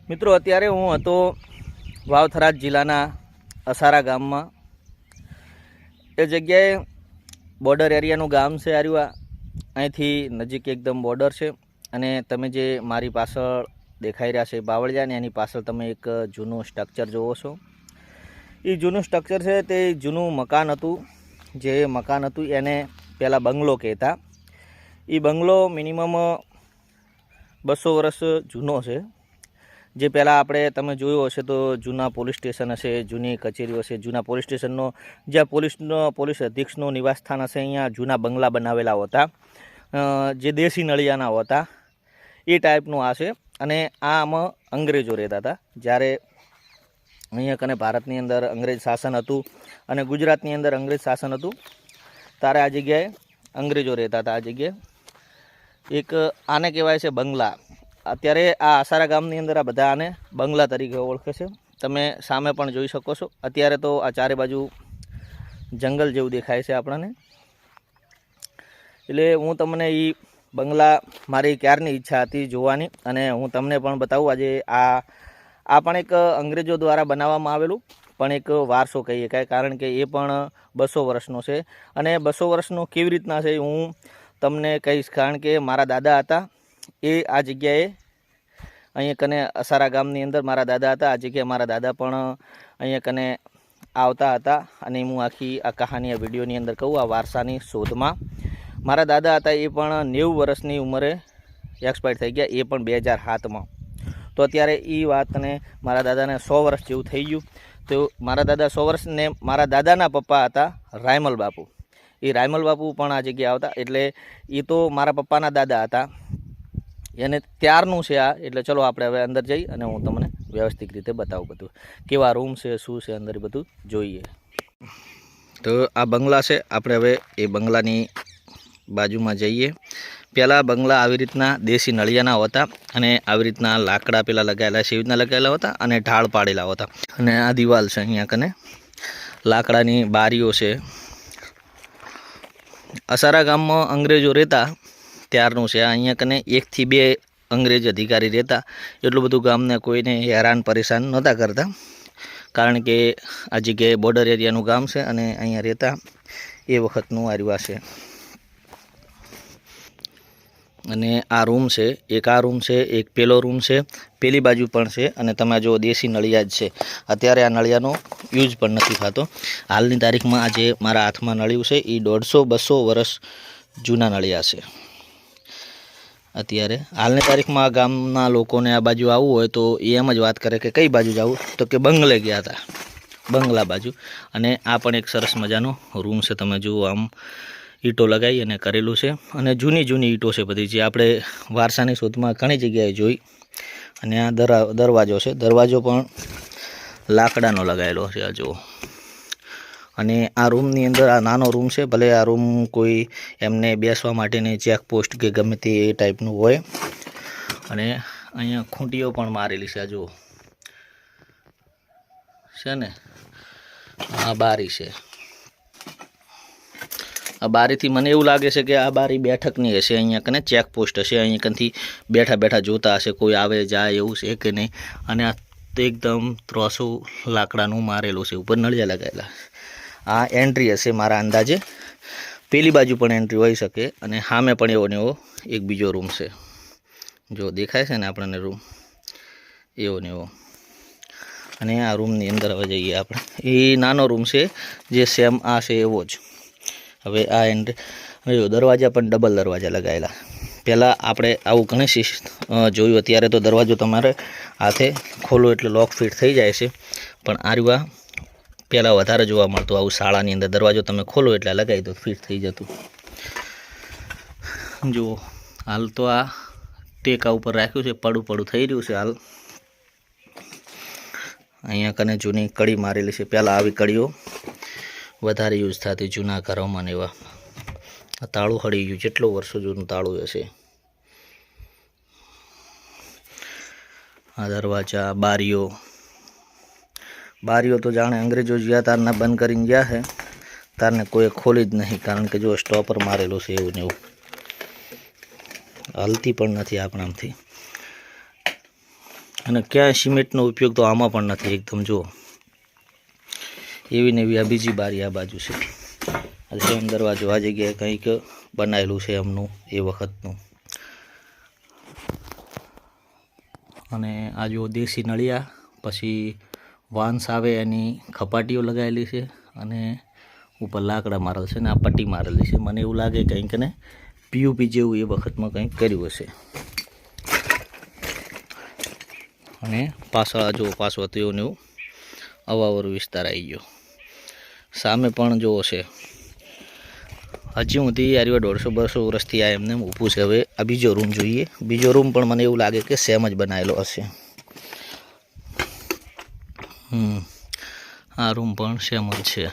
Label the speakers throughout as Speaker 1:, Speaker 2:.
Speaker 1: મિત્રો અત્યારે હું હતો વાવ-થરાદ જિલ્લાના અસારા ગામમાં। એ જગ્યાએ બોર્ડર એરિયાનું ગામ છે આર્યું। અહીંથી નજીક એકદમ બોર્ડર છે અને તમે જે મારી પાછળ દેખાઈ રહ્યા છે બાવળિયા ને એની પાછળ તમે એક જૂનું સ્ટ્રક્ચર જોવો છો। એ જૂનું સ્ટ્રક્ચર છે તે જૂનું મકાન હતું। જે મકાન હતું એને પહેલાં બંગલો કહેતા। એ બંગલો મિનિમમ 200 વર્ષ જૂનો છે। જે પહેલાં આપણે તમે જોયું હશે તો જૂના પોલીસ સ્ટેશન હશે, જૂની કચેરીઓ હશે, જૂના પોલીસ સ્ટેશનનો જ્યાં પોલીસ અધિક્ષનું નિવાસસ્થાન હશે અહીંયા જૂના બંગલા બનાવેલા હતા, જે દેશી નળિયાના હતા એ ટાઈપનું આ છે। અને આમાં અંગ્રેજો રહેતા હતા। જ્યારે અહીંયા કને ભારતની અંદર અંગ્રેજ શાસન હતું અને ગુજરાતની અંદર અંગ્રેજ શાસન હતું ત્યારે આ જગ્યાએ અંગ્રેજો રહેતા હતા। આ જગ્યાએ એક આને કહેવાય છે બંગલા। અત્યારે આ આસારા ગામની અંદર આ બધા આને બંગલા તરીકે ઓળખે છે। તમે સામે પણ જોઈ શકો છો। અત્યારે તો આ ચારે બાજુ જંગલ જેવું દેખાય છે આપણને। એટલે હું તમને એ બંગલા મારી ક્યારની ઈચ્છા હતી જોવાની અને હું તમને પણ બતાવું। આજે આ પણ એક અંગ્રેજો દ્વારા બનાવવામાં આવેલું પણ એક વારસો કહીએ શકાય, કારણ કે એ પણ 200 વર્ષનો છે। અને 200 વર્ષનો કેવી રીતના છે હું તમને કહીશ, કારણ કે મારા દાદા હતા એ આ જગ્યાએ અહીંયા કને અસારા ગામની અંદર મારા દાદા હતા। આ જગ્યાએ મારા દાદા પણ અહીંયા કને આવતા હતા અને હું આખી આ કહાની આ વિડીયોની અંદર કહું આ વારસાની શોધમાં। મારા દાદા હતા એ પણ 90 વર્ષની ઉંમરે એક્સપાયર થઈ ગયા, એ પણ 2007માં। તો અત્યારે એ વાતને મારા દાદાને 100 વર્ષ જેવું થઈ ગયું। તો મારા દાદા 100 વર્ષને મારા દાદાના પપ્પા હતા રાયમલ બાપુ। એ રાયમલ બાપુ પણ આ જગ્યાએ આવતા, એટલે એ તો મારા પપ્પાના દાદા હતા, એને ત્યારનું છે આ। એટલે ચલો આપણે હવે અંદર જઈ અને હું તમને વ્યવસ્થિત રીતે બતાવું બધું કેવા રૂમ છે, શું છે અંદર બધું જોઈએ। તો આ બંગલા છે, આપણે હવે એ બંગલાની બાજુમાં જઈએ। પહેલાં બંગલા આવી રીતના દેશી નળિયાના હતા અને આવી રીતના લાકડા પેલા લગાવેલા છે, એવી રીતના લગાવેલા હતા અને ઢાળ પાડેલા હતા। અને આ દિવાલ છે, અહીંયા કને લાકડાની બારીઓ છે। અસારા ગામમાં અંગ્રેજો રહેતા ત્યારનું છે। અહીંયા કને 1 થી 2 અંગ્રેજ અધિકારી રહેતા। એટલું બધું ગામને કોઈને હેરાન પરેશાન નહોતા કરતા, કારણ કે આ જગ્યાએ બોર્ડર એરિયાનું ગામ છે અને અહીંયા રહેતા એ વખતનું આર્યું છે। અને આ રૂમ છે, એક આ રૂમ છે, એક પેલો રૂમ છે, પેલી બાજુ પણ છે। અને તમે જો દેશી નળિયા જ છે, અત્યારે આ નળિયાનો યુઝ પણ નથી થતો। હાલની તારીખમાં આ જે મારા હાથમાં નળિયું છે એ 150-200 વર્ષ જૂના નળિયા છે। અત્યારે હાલની તારીખમાં આ ગામના લોકોને આ બાજુ આવવું હોય તો એ એમ જ વાત કરે કે કઈ બાજુ જવું, તો કે બંગલે ગયા હતા, બંગલા બાજુ। અને આ પણ એક સરસ મજાનો રૂમ છે, તમે જુઓ આમ ઈંટો લગાવી અને કરેલું છે અને જૂની ઈંટો છે બધી, જે આપણે વારસાની શોધમાં ઘણી જગ્યાએ જોઈ। અને આ દરવાજો છે, દરવાજો પણ લાકડાનો લગાવેલો છે, આ જુઓ। અને આ રૂમની અંદર આ નાનો રૂમ છે, ભલે આ રૂમ કોઈ એમને બેસવા માટેની ચેકપોસ્ટ કે ગમે તે એ ટાઈપનું હોય। અને અહીંયા ખૂંટીઓ પણ મારેલી છે, આ જુઓ છે ને। આ બારી છે, આ બારીથી મને એવું લાગે છે કે આ બારી બેઠકની હશે, અહીંયા કને ચેકપોસ્ટ હશે, અહીંયા કનથી બેઠા જોતા હશે કોઈ આવે જાય એવું છે કે નહીં। અને આ તો એકદમ ત્રોસું લાકડાનું મારેલું છે, ઉપર નળિયા લગાવેલા। આ એન્ટ્રી હશે મારા અંદાજે, પેલી બાજુ પણ એન્ટ્રી હોઈ શકે। અને સામે પણ એવો ને એવો એક બીજો રૂમ છે, જો દેખાય છે ને આપણને રૂમ એવો ને એવો। અને આ રૂમની અંદર હવે જઈએ આપણે, એ નાનો રૂમ છે જે સેમ આ છે એવો જ। હવે આ એન્ટ્રી દરવાજા પણ ડબલ દરવાજા લગાવેલા। પહેલાં આપણે આવું ઘણી જોયું, અત્યારે તો દરવાજો તમારે હાથે ખોલો એટલે લોક ફિટ થઈ જાય છે, પણ આ પહેલાં વધારે જોવા મળતું આવું શાળાની અંદર, દરવાજો તમે ખોલો એટલે લગાવી દો ફિટ થઈ જતું। જુઓ હાલ તો આ ટેકા ઉપર રાખ્યું છે, પડું થઈ રહ્યું છે હાલ। અહીંયા કને જૂની કડી મારેલી છે, પહેલાં આવી કડીઓ વધારે યુઝ થતી જૂના ઘરોમાં ને એવા। આ તાળું હળી ગયું, જેટલો વર્ષો જૂનું તાળું હશે। આ દરવાજા, બારીઓ તો જાણે અંગ્રેજો જ્યાં તારના બંધ કરીને ગયા છે તારને કોઈ ખોલી જ નહીં, કારણ કે જો સ્ટોપર મારેલું છે એવું ને એવું, હલતી પણ નથી આપણામથી। અને ક્યાંય સિમેન્ટનો ઉપયોગ તો આમાં પણ નથી. એકદમ જુઓ, એવી ને એવી આ બીજી બારી આ બાજુ છે. સેમ દરવાજો આ જગ્યાએ કંઈક બનાવેલું છે એમનું એ વખતનું. અને આ જો દેશી નળિયા, પછી વાંસ આવે એની ખપાટીઓ લગાવેલી છે અને ઉપર લાકડા મારેલ છે ને આ પટ્ટી મારેલી છે. મને એવું લાગે કંઈક ને પીયુપી જેવું એ વખતમાં કંઈક કર્યું હશે. અને પાછળ જો પાછો તેવું ને એવું અવાવરું વિસ્તાર આવી ગયો. સામે પણ જોવો છે, હજી સુધી યાર 150-200 વર્ષથી આ એમને ઊભું છે. હવે આ બીજો રૂમ જોઈએ. બીજો રૂમ પણ મને એવું લાગે કે સેમ જ બનાવેલો હશે. આ રૂમ પણ સેમ જ છે.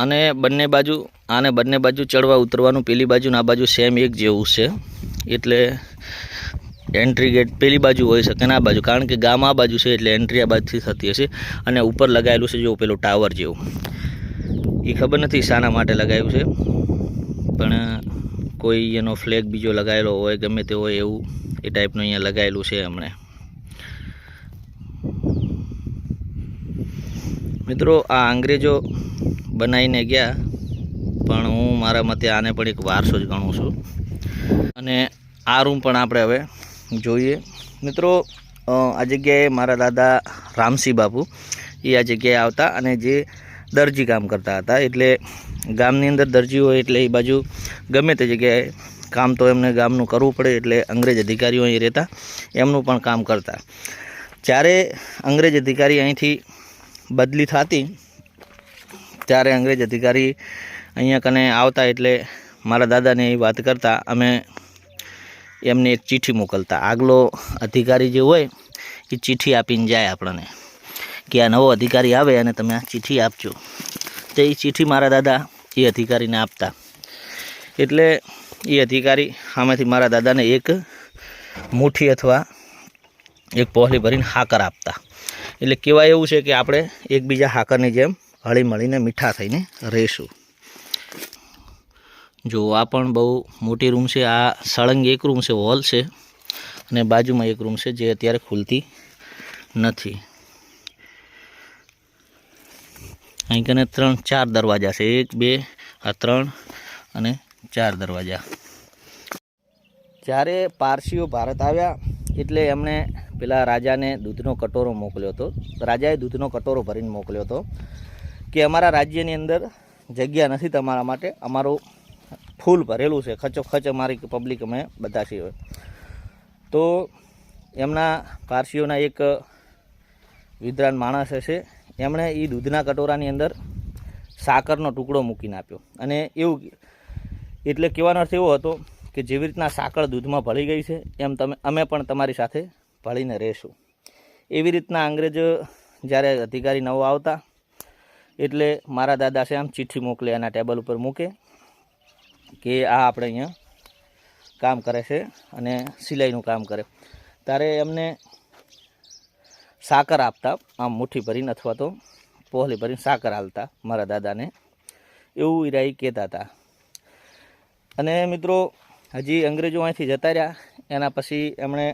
Speaker 1: અને બંને બાજુ ચડવા ઉતરવાનું પેલી બાજુ ને આ બાજુ સેમ એક જેવું છે. એટલે એન્ટ્રી ગેટ પેલી બાજુ હોઈ શકે ને આ બાજુ, કારણ કે ગામ આ બાજુ છે એટલે એન્ટ્રી આ બાજુથી થતી હશે. અને ઉપર લગાવેલું છે જો પેલું ટાવર જેવું, એ ખબર નથી શાના માટે લગાવ્યું છે, પણ કોઈ એનો ફ્લેગ બીજો લગાવેલો હોય ગમે તે હોય એવું એ ટાઈપનું અહીંયા લગાવેલું છે એમણે. મિત્રો આ અંગ્રેજો બનાવીને ગયા, પણ હું મારા મતે આને પણ એક વારસો જ ગણું છું. અને આ રૂમ પણ આપણે હવે જોઈએ. મિત્રો આ જગ્યાએ મારા દાદા રામસિંહ બાપુ એ આ જગ્યાએ આવતા અને જે દરજી કામ કરતા હતા. એટલે ગામની અંદર દરજી હોય એટલે એ બાજુ ગમે તે જગ્યાએ કામ તો એમને ગામનું કરવું પડે, એટલે અંગ્રેજ અધિકારીઓ અહીં રહેતા એમનું પણ કામ કરતા. જ્યારે અંગ્રેજ અધિકારી અહીંથી બદલી થતી ત્યારે અંગ્રેજ અધિકારી અહીંયા કને આવતા એટલે મારા દાદાને એ વાત કરતા, અમે એમને એક ચિઠ્ઠી મોકલતા. આગલો અધિકારી જે હોય એ ચિઠ્ઠી આપીને જાય આપણને કે આ નવો અધિકારી આવે અને તમે આ ચિઠ્ઠી આપજો. તો એ ચિઠ્ઠી મારા દાદા એ અધિકારીને આપતા. એટલે એ અધિકારી સામેથી મારા દાદાને એક મુઠ્ઠી અથવા એક પોહલી ભરીને હાકર આપતા. એટલે કહેવાય એવું છે કે આપણે એકબીજા હાકરની જેમ હળી મળીને મીઠા થઈને રહીશું. જો આ પણ બહુ મોટી રૂમ છે. આ સળંગ એક રૂમ છે, હોલ છે, અને બાજુમાં એક રૂમ છે જે અત્યારે ખુલતી નથી. અહીં કને 3-4 દરવાજા છે, 1 2 આ 3 અને 4 દરવાજા. જ્યારે પારસીઓ ભારત આવ્યા એટલે એમણે પેલા રાજાને દૂધનો કટોરો મોકલ્યો હતો. રાજાએ દૂધનો કટોરો ભરીને મોકલ્યો હતો કે અમારા રાજ્યની અંદર જગ્યા નથી તમારા માટે, અમારું ફૂલ ભરેલું છે, ખચોખચ અમારી પબ્લિક અમે બધા છીએ. તો એમના પારસીઓના એક વિદ્વાન માણસ હશે, એમણે એ દૂધના કટોરાની અંદર સાકરનો ટુકડો મૂકીને આપ્યો. અને એવું એટલે કહેવાનો અર્થ એવો હતો કે જેવી રીતના સાકર દૂધમાં ભળી ગઈ છે એમ અમે પણ તમારી સાથે ભળીને રહેશું. એવી રીતના અંગ્રેજ જ્યારે અધિકારી નવો આવતા એટલે મારા દાદા છે આમ ચિઠ્ઠી મોકલે, એના ટેબલ ઉપર મૂકે કે આ આપણે અહીંયા કામ કરે છે અને સિલાઈનું કામ કરે. ત્યારે એમને સાકર આપતા, આમ મુઠ્ઠી ભરીને અથવા તો પોહલી ભરીને સાકર હાલતા મારા દાદાને, એવું ઈરાઈ કહેતા હતા. અને મિત્રો હજી અંગ્રેજો અહીંથી જતા રહ્યા એના પછી એમણે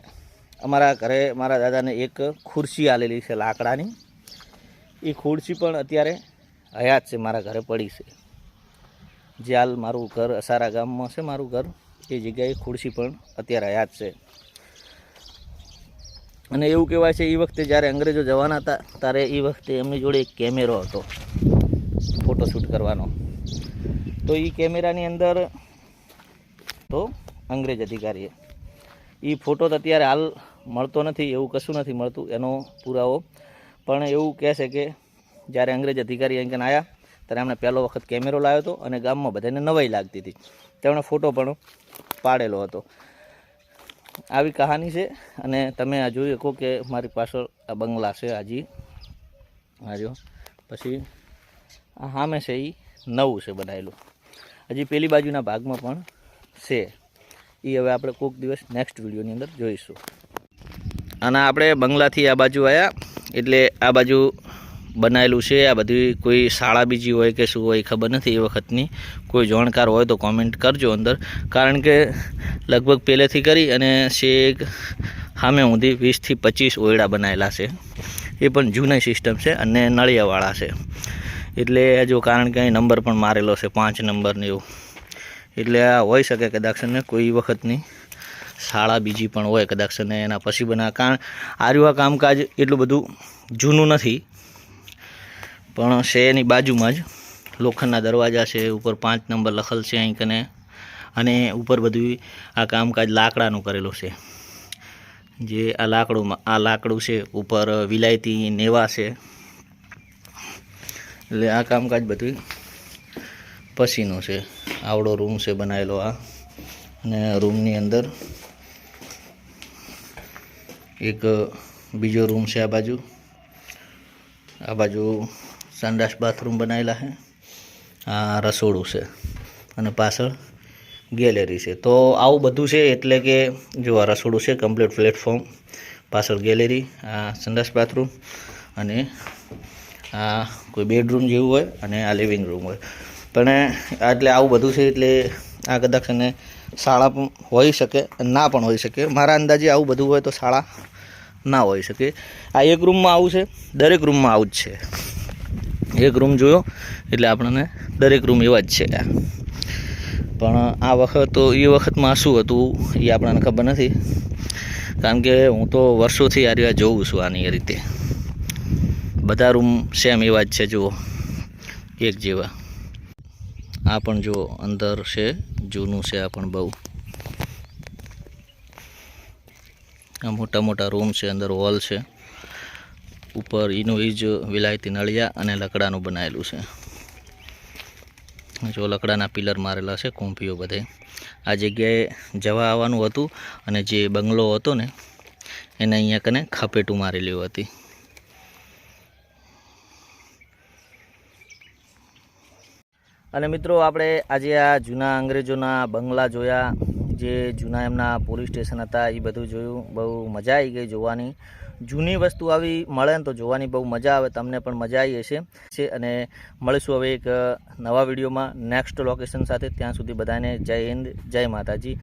Speaker 1: અમારા ઘરે મારા દાદાને એક ખુરશી આલેલી છે લાકડાની. એ ખુરશી પણ અત્યારે હયાત છે, મારા ઘરે પડી છે. જે હાલ મારું ઘર અસારા ગામમાં છે મારું ઘર, એ જગ્યાએ ખુરશી પણ અત્યારે હયાત છે. અને એવું કહેવાય છે એ વખતે જ્યારે અંગ્રેજો જવાના હતા ત્યારે એ વખતે એમની જોડે એક કેમેરો હતો ફોટોશૂટ કરવાનો. તો એ કેમેરાની અંદર તો અંગ્રેજ અધિકારીએ એ ફોટો તો અત્યારે હાલ મળતો નથી, એવું કશું નથી મળતું એનો પુરાવો. પણ એવું કહે છે કે જ્યારે અંગ્રેજ અધિકારી અહીં આવ્યા ત્યારે એમણે પહેલો વખત કેમેરો લાવ્યો હતો અને ગામમાં બધાને નવાઈ લાગતી હતી, તેમણે ફોટો પણ પાડેલો હતો. આવી કહાની છે. અને તમે આ જોઈ શકો કે મારી પાછળ આ બંગલા છે હજી આજો. પછી આ સામે છે એ નવું છે બનાવેલું, હજી પેલી બાજુના ભાગમાં પણ છે. એ હવે આપણે કોઈક દિવસ નેક્સ્ટ વિડીયોની અંદર જોઈશું. અને આપણે બંગલાથી આ બાજુ આવ્યા એટલે આ બાજુ બનાવેલું છે. આ બધી કોઈ શાળા બીજી હોય કે શું હોય ખબર નથી એ વખતની. કોઈ જાણકાર હોય તો કોમેન્ટ કરજો અંદર, કારણ કે લગભગ પહેલેથી કરી અને શેક સામે ઊંધી 20 થી 25 ઓયડા બનાવેલા છે. એ પણ જૂની સિસ્ટમ છે અને નળિયાવાળા છે. એટલે જો કારણ કે અહીં નંબર પણ મારેલો છે 5 નંબરને એવું. એટલે આ હોઈ શકે કદાચ ને કોઈ વખતની શાળા બીજી પણ હોય કદાચ ને એના પછી બનાવે. કારણ આર્યું આ કામકાજ એટલું બધું જૂનું નથી, પણ છે એની બાજુમાં જ લોખંડના દરવાજા છે. ઉપર 5 નંબર લખેલ છે અહીં કને, અને ઉપર બધું આ કામકાજ લાકડાનું કરેલું છે. જે આ લાકડું છે, ઉપર વિલાયતી નેવા છે. એટલે આ કામકાજ બધું પછીનું છે. આવડો રૂમ છે બનાવેલો આ, અને રૂમની અંદર એક બીજો રૂમ છે. આ બાજુ સંડાસ બાથરૂમ બનાવેલા છે. આ રસોડું છે અને પાછળ ગેલેરી છે. તો આવું બધું છે. એટલે કે જો આ રસોડું છે કમ્પ્લીટ પ્લેટફોર્મ, પાછળ ગેલેરી, આ સંડાસ બાથરૂમ, અને આ કોઈ બેડરૂમ જેવું હોય, અને આ લિવિંગ રૂમ હોય. પણ એટલે આવું બધું છે. એટલે આ કદાચ અને શાળા પણ હોઈ શકે, ના પણ હોઈ શકે. મારા અંદાજે આવું બધું હોય તો શાળા ના હોઈ શકે. આ એક રૂમમાં આવું છે, દરેક રૂમમાં આવું જ છે. એક રૂમ જોયો એટલે આપણને દરેક રૂમ એવા જ છે. પણ આ વખત તો એ વખતમાં શું હતું એ આપણને ખબર નથી, કારણ કે હું તો વર્ષોથી આ જોઉં છું આની રીતે. બધા રૂમ સેમ એવા જ છે, જુઓ એક જેવા. આ પણ જો અંદર છે, જૂનું છે. આ પણ બહુ આ મોટા મોટા રૂમ છે. અંદર હોલ છે. ઉપર એનું જ વિલાયતી નળિયા અને લકડાનું બનાવેલું છે. જો લકડાના પિલર મારેલા છે, કુંભીઓ બધે. આ જગ્યાએ જવા આવવાનું હતું, અને જે બંગલો હતો ને એને અહીંયા કને ખપેટું મારેલી હતી. અને મિત્રો આપણે આજે આ જૂના અંગ્રેજોના બંગલા જોયા, જે જૂના એમના પોલીસ સ્ટેશન હતા, એ બધું જોયું. બહુ મજા આવી ગઈ જોવાની. જૂની વસ્તુ આવી મળે ને તો જોવાની બહુ મજા આવે. તમને પણ મજા આવી હશે. અને મળીશું હવે એક નવા વિડીયોમાં નેક્સ્ટ લોકેશન સાથે. ત્યાં સુધી બધાને જય હિન્દ, જય માતાજી.